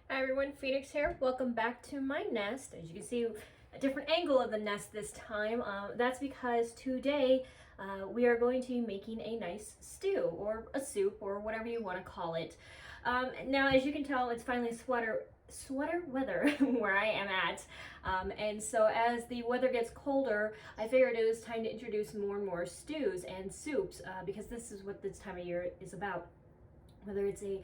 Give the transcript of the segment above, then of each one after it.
Hi everyone, Phoenix here. Welcome back to my nest. As you can see, a different angle of the nest this time. That's because today we are going to be making a nice stew or a soup or whatever you want to call it. Now, as you can tell, it's finally sweater weather where I am at. And so as the weather gets colder, I figured it was time to introduce more and more stews and soups because this is what this time of year is about. Whether it's a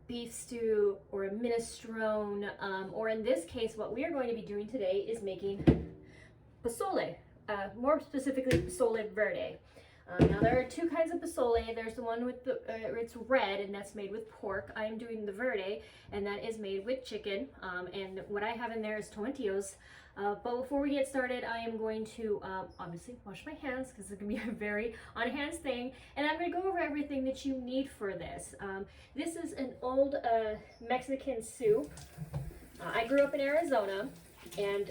beef stew or a minestrone, or in this case, what we are going to be doing today is making pozole, more specifically pozole verde. Now there are two kinds of pozole. There's the one with the, it's red and that's made with pork. I'm doing the verde and that is made with chicken. And what I have in there is tomatillos. But before we get started, I am going to obviously wash my hands because it's going to be a very on-hands thing. And I'm going to go over everything that you need for this. This is an old Mexican soup. I grew up in Arizona and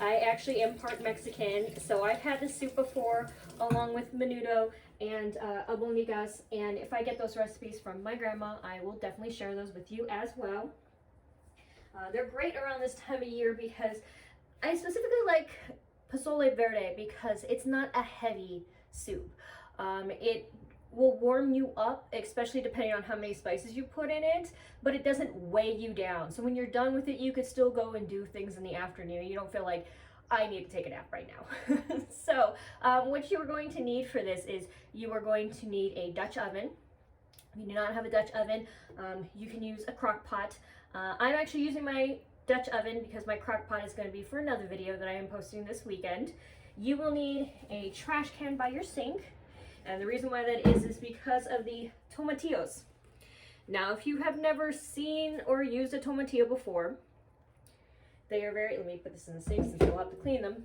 I actually am part Mexican, so I've had this soup before along with menudo and albóndigas, and if I get those recipes from my grandma, I will definitely share those with you as well. They're great around this time of year because I specifically like pozole verde because it's not a heavy soup. It will warm you up, especially depending on how many spices you put in it, but it doesn't weigh you down. So when you're done with it, you could still go and do things in the afternoon. You don't feel like, I need to take a nap right now. So what you are going to need for this is you are going to need a Dutch oven. If you do not have a Dutch oven, you can use a crock pot. I'm actually using my Dutch oven because my crock pot is going to be for another video that I am posting this weekend. You will need a trash can by your sink. And the reason why that is because of the tomatillos. Now, if you have never seen or used a tomatillo before, they are very, let me put this in the sink since I'll have to clean them.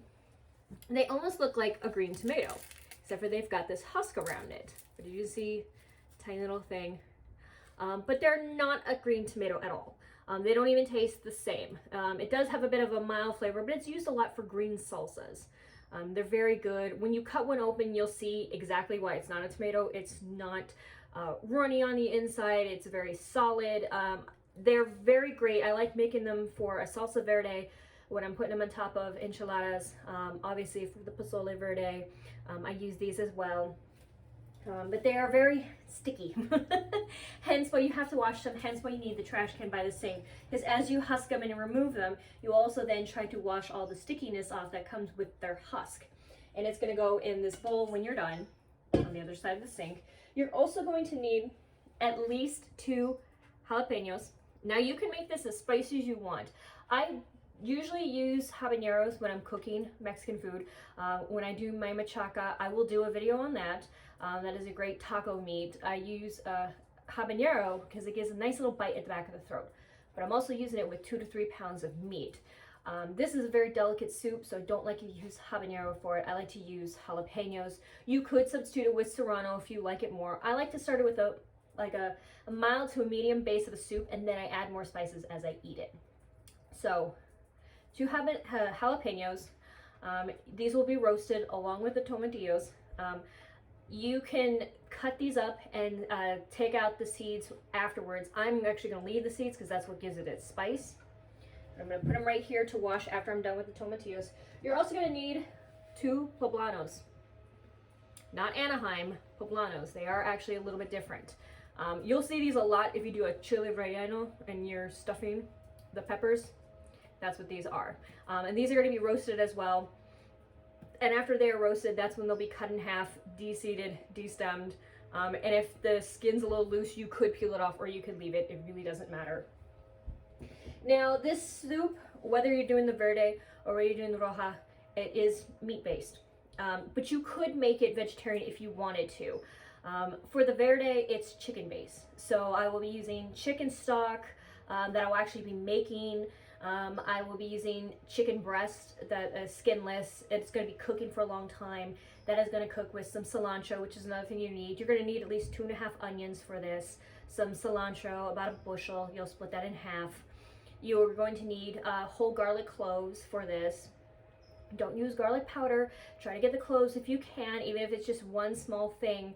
They almost look like a green tomato, except for they've got this husk around it. But you see, tiny little thing. But they're not a green tomato at all. They don't even taste the same. It does have a bit of a mild flavor, but it's used a lot for green salsas. They're very good. When you cut one open, you'll see exactly why it's not a tomato. It's not runny on the inside. It's very solid. They're very great. I like making them for a salsa verde when I'm putting them on top of enchiladas. Obviously for the pozole verde, I use these as well. But they are very sticky, hence why you have to wash them, hence why you need the trash can by the sink, because as you husk them and remove them, you also then try to wash all the stickiness off that comes with their husk. And it's going to go in this bowl when you're done, on the other side of the sink. You're also going to need at least 2 jalapenos. Now you can make this as spicy as you want. I usually use habaneros when I'm cooking Mexican food. When I do my machaca, I will do a video on that. That is a great taco meat. I use habanero because it gives a nice little bite at the back of the throat. But I'm also using it with 2 to 3 pounds of meat. This is a very delicate soup, so I don't like to use habanero for it. I like to use jalapenos. You could substitute it with serrano if you like it more. I like to start it with a mild to a medium base of a soup, and then I add more spices as I eat it. So 2 jalapenos. These will be roasted along with the tomatillos. You can cut these up and take out the seeds afterwards. I'm actually going to leave the seeds because that's what gives it its spice. I'm going to put them right here to wash after I'm done with the tomatillos. You're also going to need 2 poblanos. Not Anaheim, poblanos. They are actually a little bit different. You'll see these a lot if you do a chile relleno and you're stuffing the peppers. That's what these are. And these are going to be roasted as well. And after they are roasted, that's when they'll be cut in half, de-seeded, de-stemmed. And if the skin's a little loose, you could peel it off or you could leave it. It really doesn't matter. Now, this soup, whether you're doing the verde or whether you're doing the roja, it is meat-based. But you could make it vegetarian if you wanted to. For the verde, it's chicken-based. So I will be using chicken stock that I will actually be making. I will be using chicken breast that is skinless. It's going to be cooking for a long time. That is going to cook with some cilantro, which is another thing you need. You're going to need at least 2.5 onions for this. Some cilantro, about a bushel. You'll split that in half. You're going to need whole garlic cloves for this. Don't use garlic powder. Try to get the cloves if you can, even if it's just one small thing.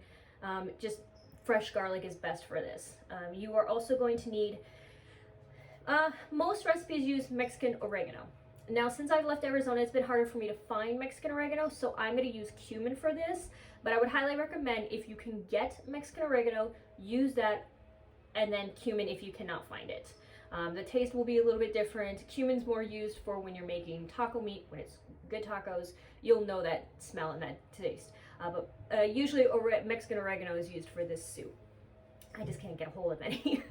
Just fresh garlic is best for this. You are also going to need Most recipes use Mexican oregano. Now, since I've left Arizona, it's been harder for me to find Mexican oregano, so I'm going to use cumin for this. But I would highly recommend, if you can get Mexican oregano, use that, and then cumin if you cannot find it. The taste will be a little bit different. Cumin's more used for when you're making taco meat, when it's good tacos. You'll know that smell and that taste. But usually Mexican oregano is used for this soup. I just can't get a hold of any.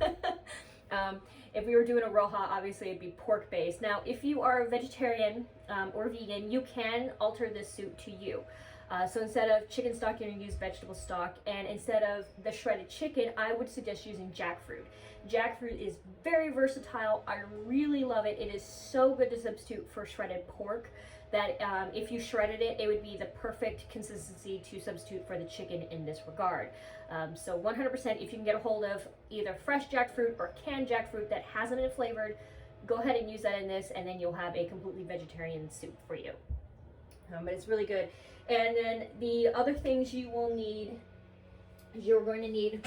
If we were doing a roja, obviously it'd be pork based. Now, if you are a vegetarian or vegan, you can alter this soup to you. So instead of chicken stock, you're gonna use vegetable stock, and instead of the shredded chicken, I would suggest using jackfruit. Jackfruit is very versatile. I really love it. It is so good to substitute for shredded pork that if you shredded it, it would be the perfect consistency to substitute for the chicken in this regard. So 100%, if you can get a hold of either fresh jackfruit or canned jackfruit that hasn't been flavored, go ahead and use that in this, and then you'll have a completely vegetarian soup for you. But it's really good. And then the other things you will need, you're going to need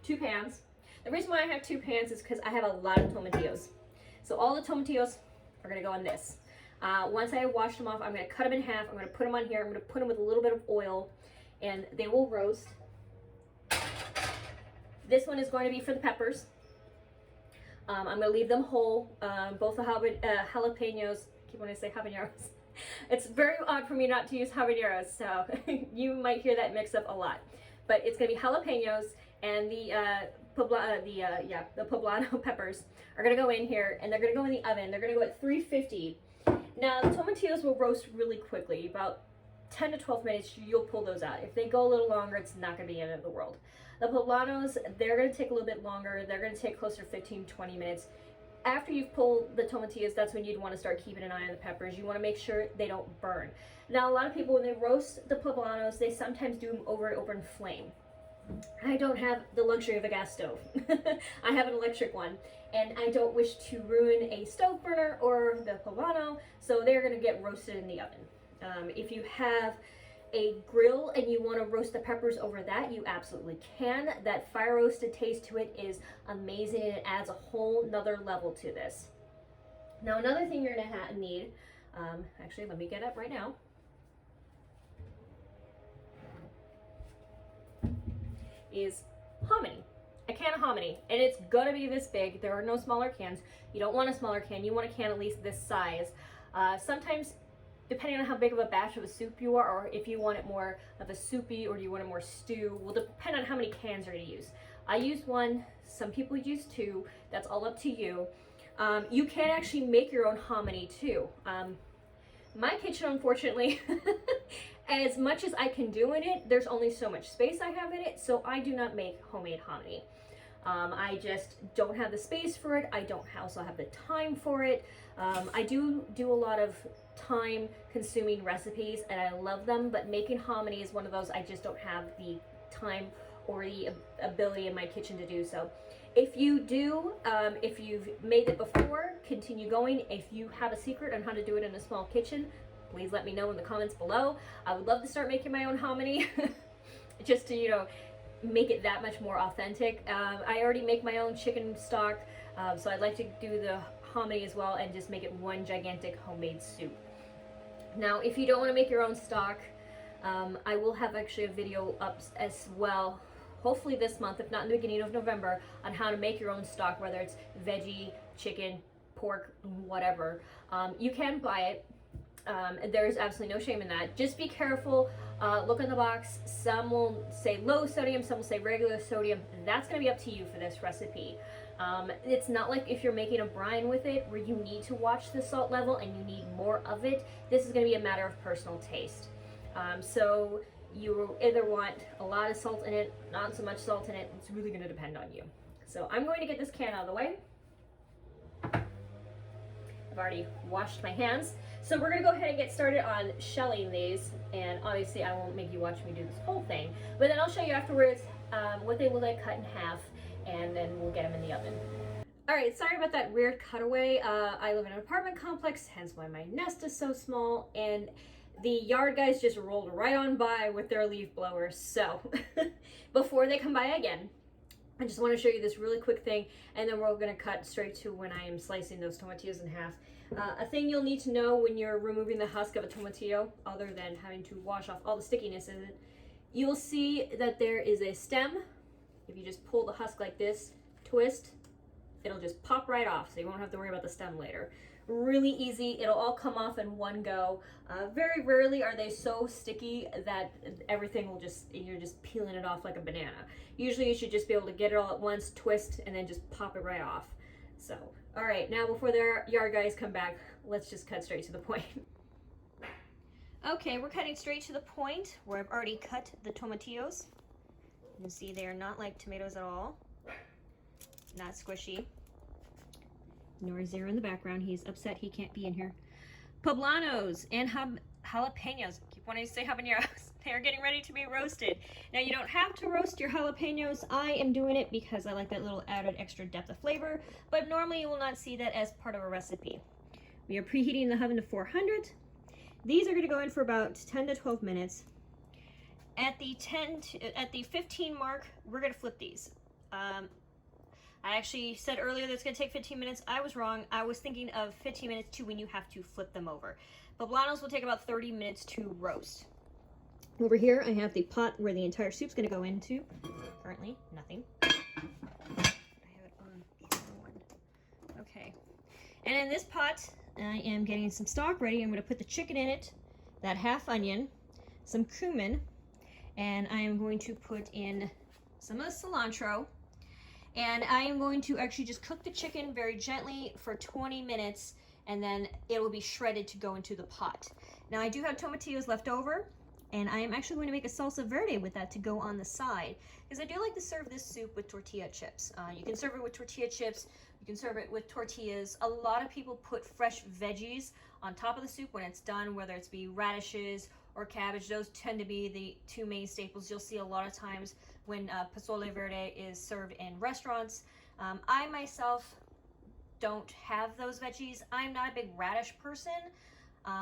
2 pans. The reason why I have 2 pans is because I have a lot of tomatillos. So all the tomatillos are going to go in this. Once I have washed them off, I'm going to cut them in half. I'm going to put them on here. I'm going to put them with a little bit of oil, and they will roast. This one is going to be for the peppers. I'm going to leave them whole. Both the jalapenos. I keep wanting to say habaneros. It's very odd for me not to use habaneros, so you might hear that mix up a lot. But it's going to be jalapenos, and the poblano peppers are going to go in here, and they're going to go in the oven. They're going to go at 350. Now, the tomatillos will roast really quickly, about 10 to 12 minutes, you'll pull those out. If they go a little longer, it's not going to be the end of the world. The poblanos, they're going to take a little bit longer. They're going to take closer to 15-20 minutes. After you've pulled the tomatillos, that's when you'd want to start keeping an eye on the peppers. You want to make sure they don't burn. Now, a lot of people, when they roast the poblanos, they sometimes do them over an open flame. I don't have the luxury of a gas stove. I have an electric one, and I don't wish to ruin a stove burner or the poblano, so they're going to get roasted in the oven. If you have a grill and you want to roast the peppers over that, you absolutely can. That fire roasted taste to it is amazing, and it adds a whole nother level to this. Now, another thing you're going to need, actually, let me get up right now, is hominy. A can of hominy, and it's gonna be this big. There are no smaller cans. You don't want a smaller can. You want a can at least this size. Sometimes, depending on how big of a batch of a soup you are, or if you want it more of a soupy or do you want it more stew, will depend on how many cans you're gonna use. I use 1. Some people use 2. That's all up to you. You can actually make your own hominy too. My kitchen, unfortunately, as much as I can do in it, there's only so much space I have in it, so I do not make homemade hominy. I just don't have the space for it. I don't also have the time for it. I do a lot of time-consuming recipes, and I love them, but making hominy is one of those I just don't have the time or the ability in my kitchen to do so. If you do, if you've made it before, continue going. If you have a secret on how to do it in a small kitchen, please let me know in the comments below. I would love to start making my own hominy, just to, you know, make it that much more authentic. I already make my own chicken stock, so I'd like to do the hominy as well and just make it one gigantic homemade soup. Now, if you don't want to make your own stock, I will have actually a video up as well, hopefully this month, if not in the beginning of November, on how to make your own stock, whether it's veggie, chicken, pork, whatever. You can buy it. There's absolutely no shame in that. Just be careful. Look on the box. Some will say low sodium, some will say regular sodium. That's going to be up to you for this recipe. It's not like if you're making a brine with it where you need to watch the salt level and you need more of it. This is going to be a matter of personal taste. So you either want a lot of salt in it, not so much salt in it. It's really going to depend on you. So I'm going to get this can out of the way. I've already washed my hands. So we're going to go ahead and get started on shelling these, and obviously I won't make you watch me do this whole thing, but then I'll show you afterwards what they will like cut in half, and then we'll get them in the oven. Alright, sorry about that weird cutaway. I live in an apartment complex, hence why my nest is so small, and the yard guys just rolled right on by with their leaf blowers. So before they come by again, I just want to show you this really quick thing, and then we're going to cut straight to when I am slicing those tomatillos in half. A thing you'll need to know when you're removing the husk of a tomatillo, other than having to wash off all the stickiness in it, you will see that there is a stem. If you just pull the husk like this, twist, it'll just pop right off, so you won't have to worry about the stem later. Really easy. It'll all come off in one go. Very rarely are they so sticky that everything will just, you're just peeling it off like a banana. Usually you should just be able to get it all at once, twist, and then just pop it right off. So, all right, now before the yard guys come back, let's just cut straight to the point. Okay, we're cutting straight to the point where I've already cut the tomatillos. You can see they are not like tomatoes at all. Not squishy. Nor is there in the background. He's upset he can't be in here. Poblanos and jalapenos. I keep wanting to say habaneros. They are getting ready to be roasted. Now you don't have to roast your jalapenos. I am doing it because I like that little added extra depth of flavor, but normally you will not see that as part of a recipe. We are preheating the oven to 400. These are going to go in for about 10 to 12 minutes. At the 15 mark, we're going to flip these. I actually said earlier that it's going to take 15 minutes. I was wrong. I was thinking of 15 minutes to when you have to flip them over. Poblanos will take about 30 minutes to roast. Over here, I have the pot where the entire soup's going to go into. Currently, nothing. I have it on camera one. Okay. And in this pot, I am getting some stock ready. I'm going to put the chicken in it, that half onion, some cumin, and I am going to put in some of the cilantro. And I am going to actually just cook the chicken very gently for 20 minutes, and then it will be shredded to go into the pot. Now I do have tomatillos left over, and I am actually going to make a salsa verde with that to go on the side, because I do like to serve this soup with tortilla chips. You can serve it with tortilla chips, you can serve it with tortillas. A lot of people put fresh veggies on top of the soup when it's done, whether it's be radishes or cabbage. Those tend to be the two main staples you'll see a lot of times when Pozole Verde is served in restaurants. I myself don't have those veggies. I'm not a big radish person,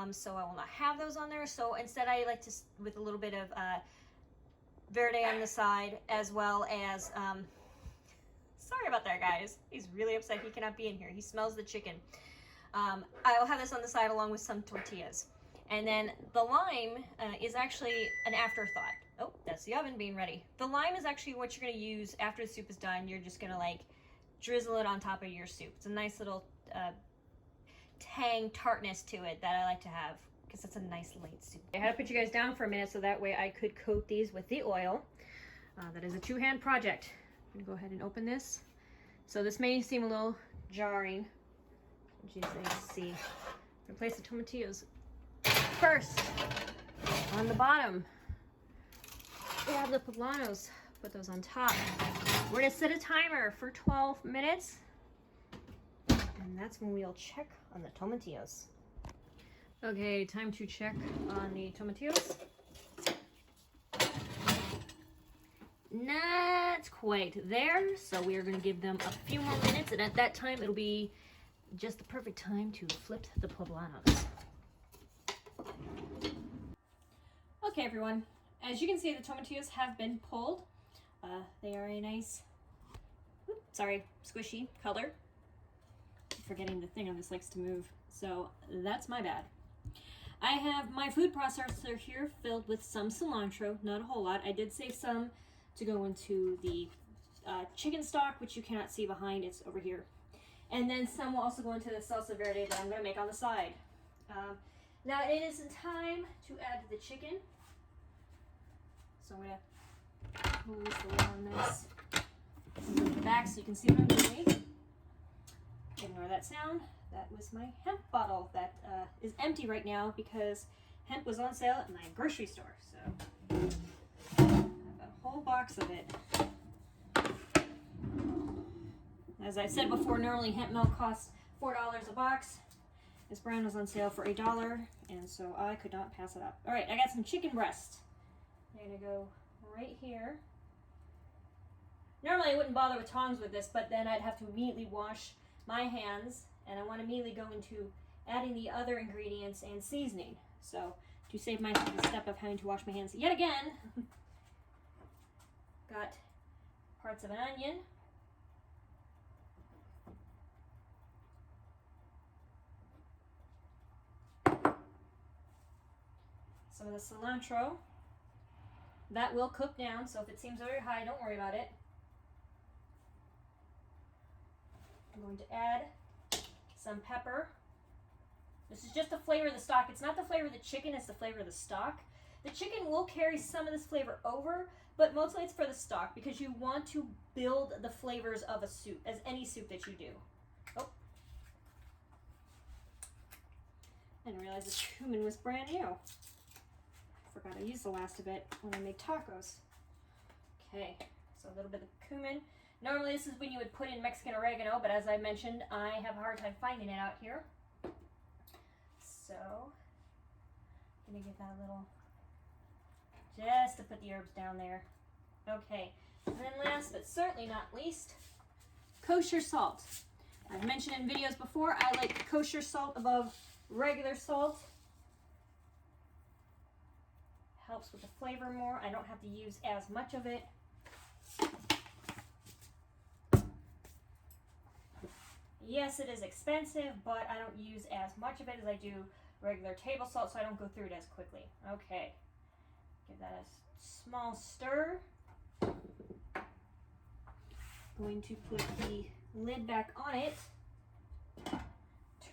so I will not have those on there. So instead I like to, with a little bit of verde on the side, as well as, sorry about that guys, he's really upset he cannot be in here. He smells the chicken. I will have this on the side along with some tortillas. And then the lime is actually an afterthought. Oh, that's the oven being ready. The lime is actually what you're going to use after the soup is done. You're just going to like drizzle it on top of your soup. It's a nice little tang tartness to it that I like to have because it's a nice light soup. I had to put you guys down for a minute so that way I could coat these with the oil. That is a two-hand project. I'm going to go ahead and open this. So this may seem a little jarring. As you can see, I'm going to place the tomatillos first on the bottom. We have the poblanos, put those on top. We're gonna set a timer for 12 minutes, and that's when we'll check on the tomatillos. Okay, time to check on the tomatillos. Not quite there, so we are gonna give them a few more minutes, and at that time, it'll be just the perfect time to flip the poblanos. Okay, everyone. As you can see, the tomatillos have been pulled. They are a nice, squishy color. Forgetting the thing on this likes to move, so that's my bad. I have my food processor here filled with some cilantro, not a whole lot. I did save some to go into the chicken stock, which you cannot see behind, it's over here. And then some will also go into the salsa verde that I'm going to make on the side. Now it is time to add the chicken. So I'm going to close the lid on this. Move the back so you can see what I'm doing. Ignore that sound. That was my hemp bottle that is empty right now because hemp was on sale at my grocery store. So I have a whole box of it. As I've said before, normally hemp milk costs $4 a box. This brand was on sale for $1, and so I could not pass it up. All right, I got some chicken breast. I'm gonna go right here. Normally I wouldn't bother with tongs with this, but then I'd have to immediately wash my hands, and I want to immediately go into adding the other ingredients and seasoning. So to save myself the step of having to wash my hands yet again, got parts of an onion. Some of the cilantro. That will cook down, so if it seems very high, don't worry about it. I'm going to add some pepper. This is just the flavor of the stock. It's not the flavor of the chicken, it's the flavor of the stock. The chicken will carry some of this flavor over, but mostly it's for the stock because you want to build the flavors of a soup, as any soup that you do. Oh. I didn't realize this cumin was brand new. Forgot I used the last of it when I made tacos. Okay, so a little bit of cumin. Normally this is when you would put in Mexican oregano, but as I mentioned, I have a hard time finding it out here. So, I'm gonna give that a little, just to put the herbs down there. Okay, and then last but certainly not least, kosher salt. I've mentioned in videos before, I like kosher salt above regular salt. Helps with the flavor more. I don't have to use as much of it. Yes, it is expensive, but I don't use as much of it as I do regular table salt, so I don't go through it as quickly. Okay, give that a small stir. Going to put the lid back on it.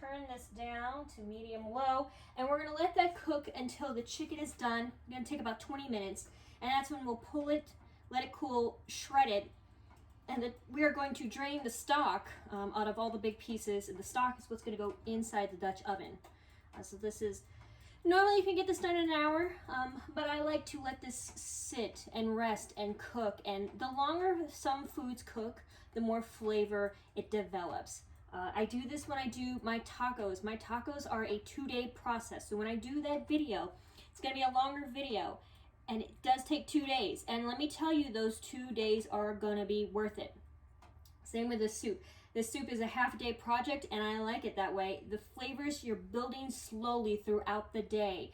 Turn this down to medium-low, and we're gonna let that cook until the chicken is done. It's gonna take about 20 minutes, and that's when we'll pull it, let it cool, shred it, and we are going to drain the stock out of all the big pieces, and the stock is what's gonna go inside the Dutch oven. So this is, normally you can get this done in an hour, but I like to let this sit and rest and cook, and the longer some foods cook, the more flavor it develops. I do this when I do my tacos. My tacos are a 2-day process. So when I do that video, it's gonna be a longer video, and it does take 2 days. And let me tell you, those 2 days are gonna be worth it. Same with the soup. This soup is a half-day project, and I like it that way. The flavors you're building slowly throughout the day.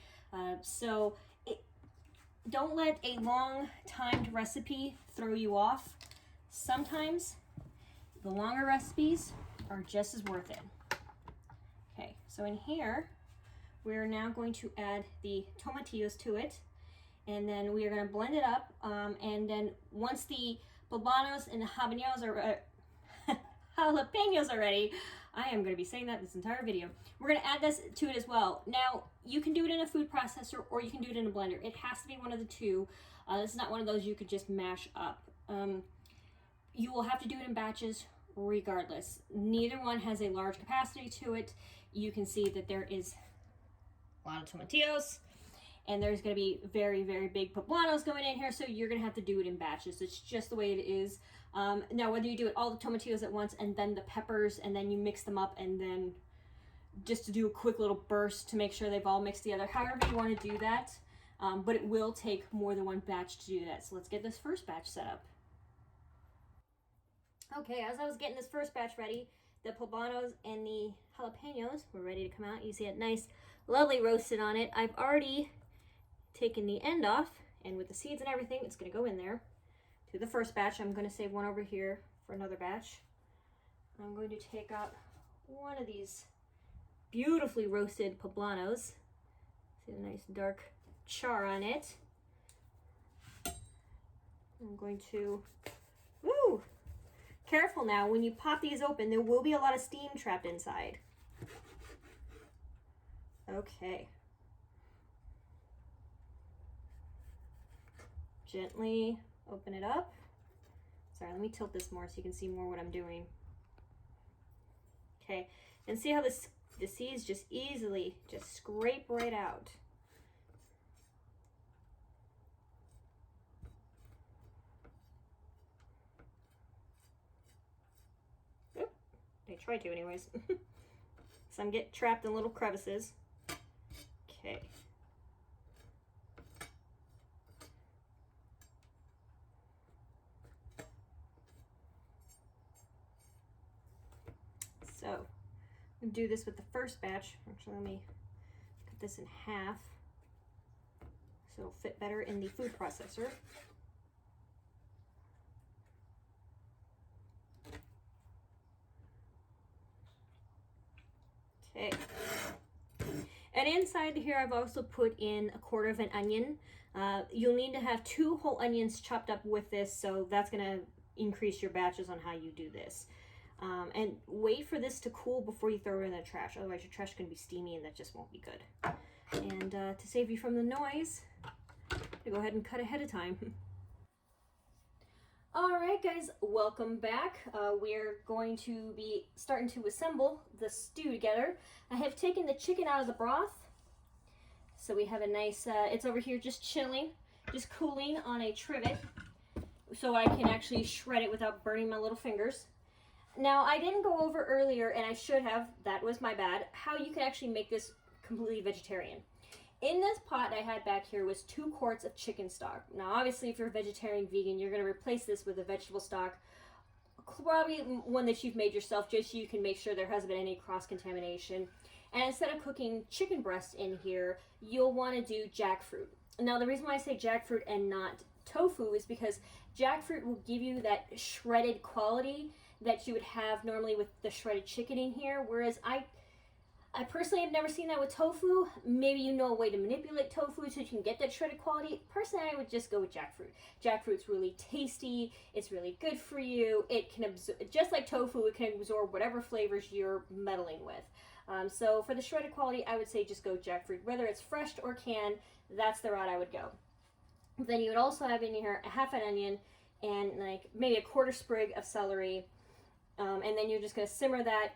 Don't let a long timed recipe throw you off. Sometimes the longer recipes are just as worth it. Okay, so in here, we're now going to add the tomatillos to it, and then we are going to blend it up, and then once the poblanos and the jalapenos are ready, I am going to be saying that this entire video, we're going to add this to it as well. Now, you can do it in a food processor, or you can do it in a blender. It has to be one of the two. This is not one of those you could just mash up. You will have to do it in batches, regardless. Neither one has a large capacity to it. You can see that there is a lot of tomatillos, and there's going to be very, very big poblanos going in here, so you're going to have to do it in batches. It's just the way it is. Now, whether you do it all the tomatillos at once and then the peppers, and then you mix them up, and then just to do a quick little burst to make sure they've all mixed together, however you want to do that, but it will take more than one batch to do that. So let's get this first batch set up. Okay, as I was getting this first batch ready, the poblanos and the jalapenos were ready to come out. You see it nice, lovely roasted on it. I've already taken the end off, and with the seeds and everything, it's going to go in there. To the first batch, I'm going to save one over here for another batch. I'm going to take out one of these beautifully roasted poblanos. See the nice dark char on it. I'm going to, woo! Careful now, when you pop these open, there will be a lot of steam trapped inside. Okay. Gently open it up. Sorry, let me tilt this more so you can see more what I'm doing. Okay, and see how the seeds just easily just scrape right out. They try to anyways. Some get trapped in little crevices. Okay. So, I'm do this with the first batch. Actually, let me cut this in half so it'll fit better in the food processor. Okay. And inside here, I've also put in 1/4 of an onion. You'll need to have 2 whole onions chopped up with this, so that's going to increase your batches on how you do this. And wait for this to cool before you throw it in the trash. Otherwise, your trash is going to be steamy, and that just won't be good. And to save you from the noise, I'm going to go ahead and cut ahead of time. Alright guys, welcome back. We're going to be starting to assemble the stew together. I have taken the chicken out of the broth. So we have a nice, it's over here just chilling, just cooling on a trivet. So I can actually shred it without burning my little fingers. Now I didn't go over earlier, and I should have, that was my bad, how you can actually make this completely vegetarian. In this pot I had back here was 2 quarts of chicken stock. Now obviously if you're vegetarian, vegan, you're going to replace this with a vegetable stock, probably one that you've made yourself, just so you can make sure there hasn't been any cross-contamination. And instead of cooking chicken breast in here, you'll want to do jackfruit. Now the reason why I say jackfruit and not tofu is because jackfruit will give you that shredded quality that you would have normally with the shredded chicken in here, whereas I personally have never seen that with tofu. Maybe you know a way to manipulate tofu so you can get that shredded quality. Personally, I would just go with jackfruit. Jackfruit's really tasty. It's really good for you. It can absorb, just like tofu, it can absorb whatever flavors you're meddling with. So for the shredded quality, I would say just go jackfruit. Whether it's fresh or canned, that's the route I would go. Then you would also have in here a 1/2 onion and like maybe a 1/4 sprig of celery. And then you're just going to simmer that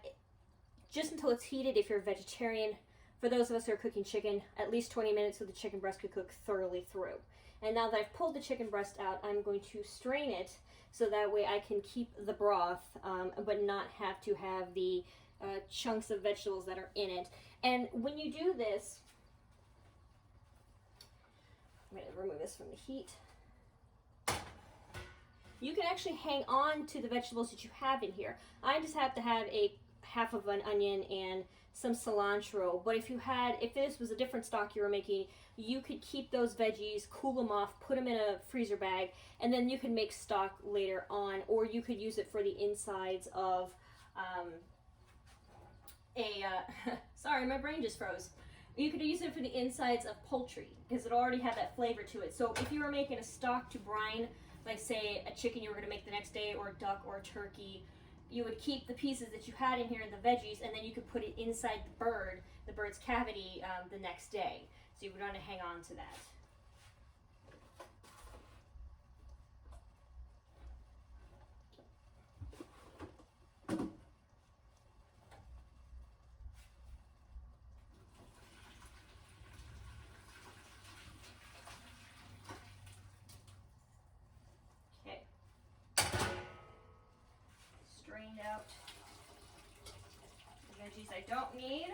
just until it's heated if you're a vegetarian. For those of us who are cooking chicken, at least 20 minutes so the chicken breast could cook thoroughly through. And now that I've pulled the chicken breast out, I'm going to strain it so that way I can keep the broth, but not have to have the chunks of vegetables that are in it. And when you do this, I'm going to remove this from the heat. You can actually hang on to the vegetables that you have in here. I just have to have a 1/2 of an onion and some cilantro, but if this was a different stock you were making, you could keep those veggies, cool them off, put them in a freezer bag, and then you can make stock later on, or you could use it for the insides of sorry, my brain just froze. You could use it for the insides of poultry because it already had that flavor to it. So if you were making a stock to brine, like say a chicken you were going to make the next day, or a duck or a turkey, you would keep the pieces that you had in here, the veggies, and then you could put it inside the bird's cavity the next day. So you would want to hang on to that. Strained out the veggies I don't need.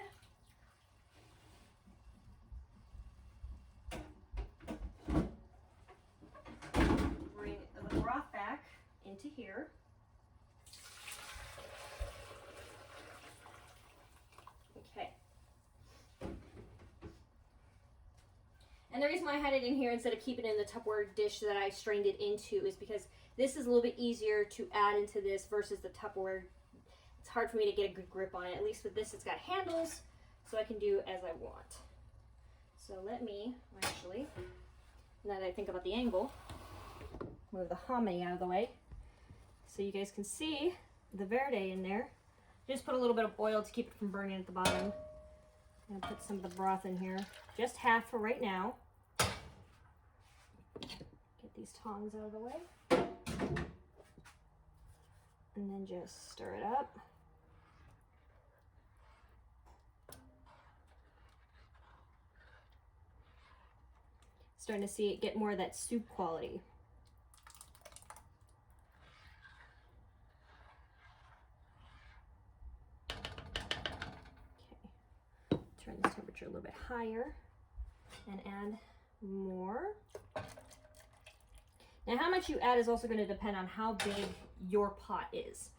Bring the broth back into here. Okay. And the reason why I had it in here instead of keeping it in the Tupperware dish that I strained it into is because this is a little bit easier to add into this versus the Tupperware. It's hard for me to get a good grip on it. At least with this, it's got handles, so I can do as I want. So let me, actually, now that I think about the angle, move the hominy out of the way so you guys can see the verde in there. Just put a little bit of oil to keep it from burning at the bottom. I'm gonna put some of the broth in here, just half for right now. Get these tongs out of the way. And then just stir it up. Starting to see it get more of that soup quality. Okay, turn this temperature a little bit higher and add more. Now how much you add is also going to depend on how big your pot is.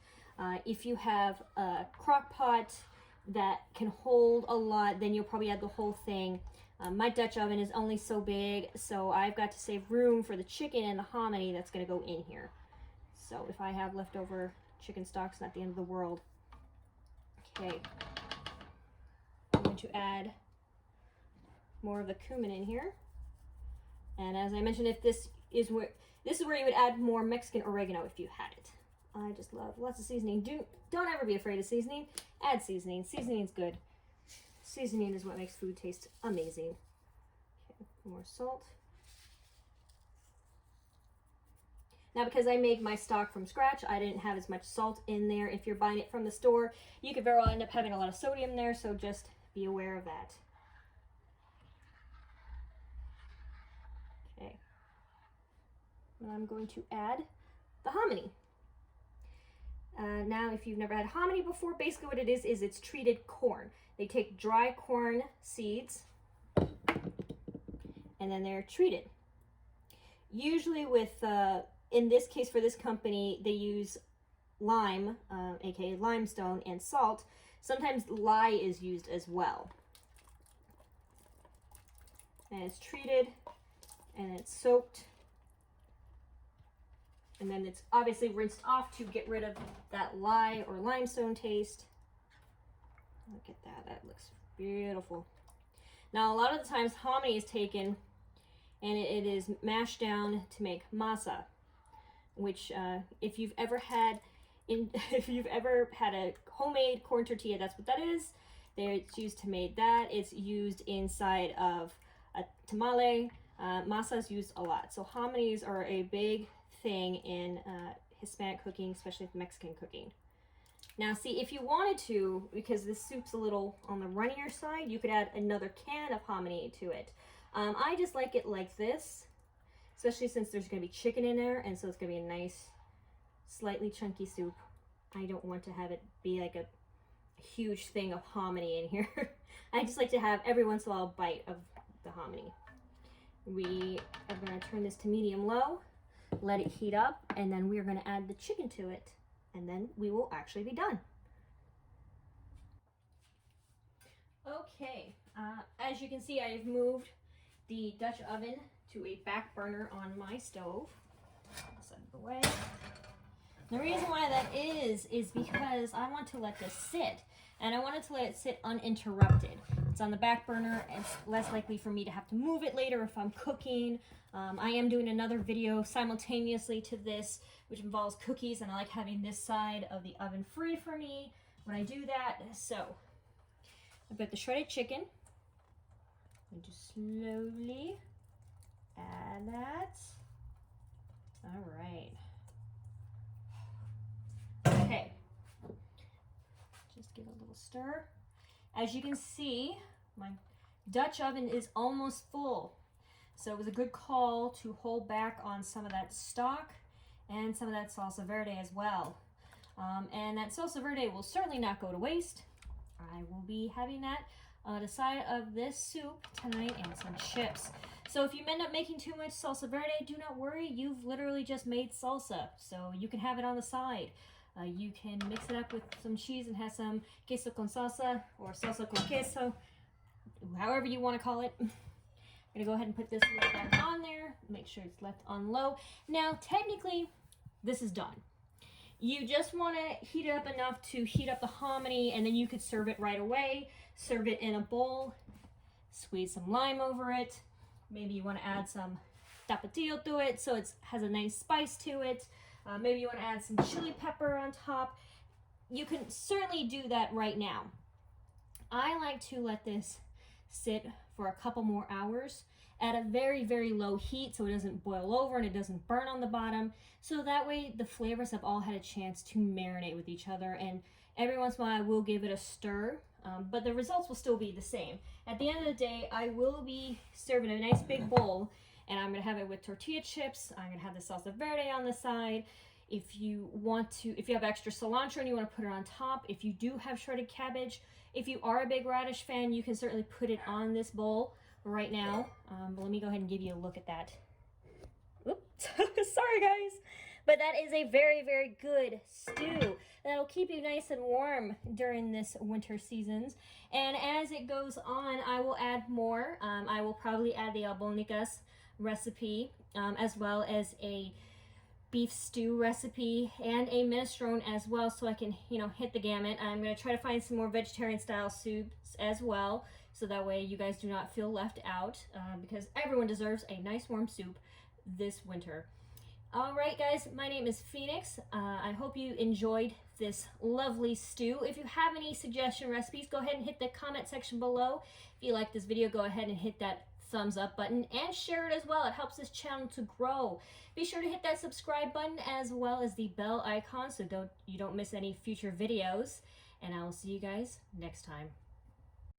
If you have a crock pot that can hold a lot, then you'll probably add the whole thing. My Dutch oven is only so big, so I've got to save room for the chicken and the hominy that's going to go in here. So if I have leftover chicken stock, it's not the end of the world. Okay. to add more of the cumin in here. And as I mentioned, if this is where you would add more Mexican oregano if you had it. I just love lots of seasoning. Don't ever be afraid of seasoning. Add seasoning. Seasoning is good. Seasoning is what makes food taste amazing. Okay, more salt. Now, because I made my stock from scratch, I didn't have as much salt in there. If you're buying it from the store, you could very well end up having a lot of sodium there, so just be aware of that. Okay. And I'm going to add the hominy. Now, if you've never had hominy before, basically what it is it's treated corn. They take dry corn seeds, and then they're treated. Usually with, in this case for this company, they use lime, aka limestone, and salt. Sometimes lye is used as well. And it's treated, and it's soaked. And then it's obviously rinsed off to get rid of that lye or limestone taste. Look at that, that looks beautiful. Now, a lot of the times hominy is taken and it is mashed down to make masa, which if you've ever had a homemade corn tortilla, that's what that is. It's used to make that. It's used inside of a tamale. Masa is used a lot. So hominies are a big thing in Hispanic cooking, especially Mexican cooking. Now, see, if you wanted to, because this soup's a little on the runnier side, you could add another can of hominy to it. I just like it like this, especially since there's going to be chicken in there, and so it's going to be a nice, slightly chunky soup. I don't want to have it be like a huge thing of hominy in here. I just like to have every once in a while a bite of the hominy. We are going to turn this to medium low, let it heat up, and then we are going to add the chicken to it, and then we will actually be done. Okay, as you can see, I have moved the Dutch oven to a back burner on my stove. I'll set it away. The reason why that is because I want to let this sit, and I wanted to let it sit uninterrupted. It's on the back burner, and it's less likely for me to have to move it later if I'm cooking. I am doing another video simultaneously to this, which involves cookies, and I like having this side of the oven free for me when I do that. So I've got the shredded chicken. I'm just slowly add that. All right. Okay. Just give it a little stir. As you can see, my Dutch oven is almost full. So it was a good call to hold back on some of that stock and some of that salsa verde as well. And that salsa verde will certainly not go to waste. I will be having that on the side of this soup tonight and some chips. So if you end up making too much salsa verde, do not worry. You've literally just made salsa. So you can have it on the side. You can mix it up with some cheese and have some queso con salsa or salsa con queso, however you want to call it. I'm going to go ahead and put this lid back on there. Make sure it's left on low. Now, technically, this is done. You just want to heat it up enough to heat up the hominy, and then you could serve it right away. Serve it in a bowl. Squeeze some lime over it. Maybe you want to add some tomatillos to it so it has a nice spice to it. Maybe you want to add some chili pepper on top. You can certainly do that right now. I like to let this sit for a couple more hours at a very, very low heat so it doesn't boil over and it doesn't burn on the bottom. So that way the flavors have all had a chance to marinate with each other, and every once in a while I will give it a stir, but the results will still be the same. At the end of the day, I will be serving a nice big bowl, and I'm going to have it with tortilla chips. I'm going to have the salsa verde on the side. If you have extra cilantro and you want to put it on top, if you do have shredded cabbage, if you are a big radish fan, you can certainly put it on this bowl right now. But let me go ahead and give you a look at that. Oops, sorry guys. But that is a very, very good stew that'll keep you nice and warm during this winter seasons. And as it goes on, I will add more. I will probably add the albóndigas recipe, as well as a beef stew recipe and a minestrone as well, so I can, hit the gamut. I'm going to try to find some more vegetarian style soups as well, so that way you guys do not feel left out, because everyone deserves a nice warm soup this winter. All right, guys, my name is Phoenix. I hope you enjoyed this lovely stew. If you have any suggestion recipes, go ahead and hit the comment section below. If you like this video, go ahead and hit that thumbs up button and share it as well. It helps this channel to grow. Be sure to hit that subscribe button as well as the bell icon so you don't miss any future videos. And I will see you guys next time.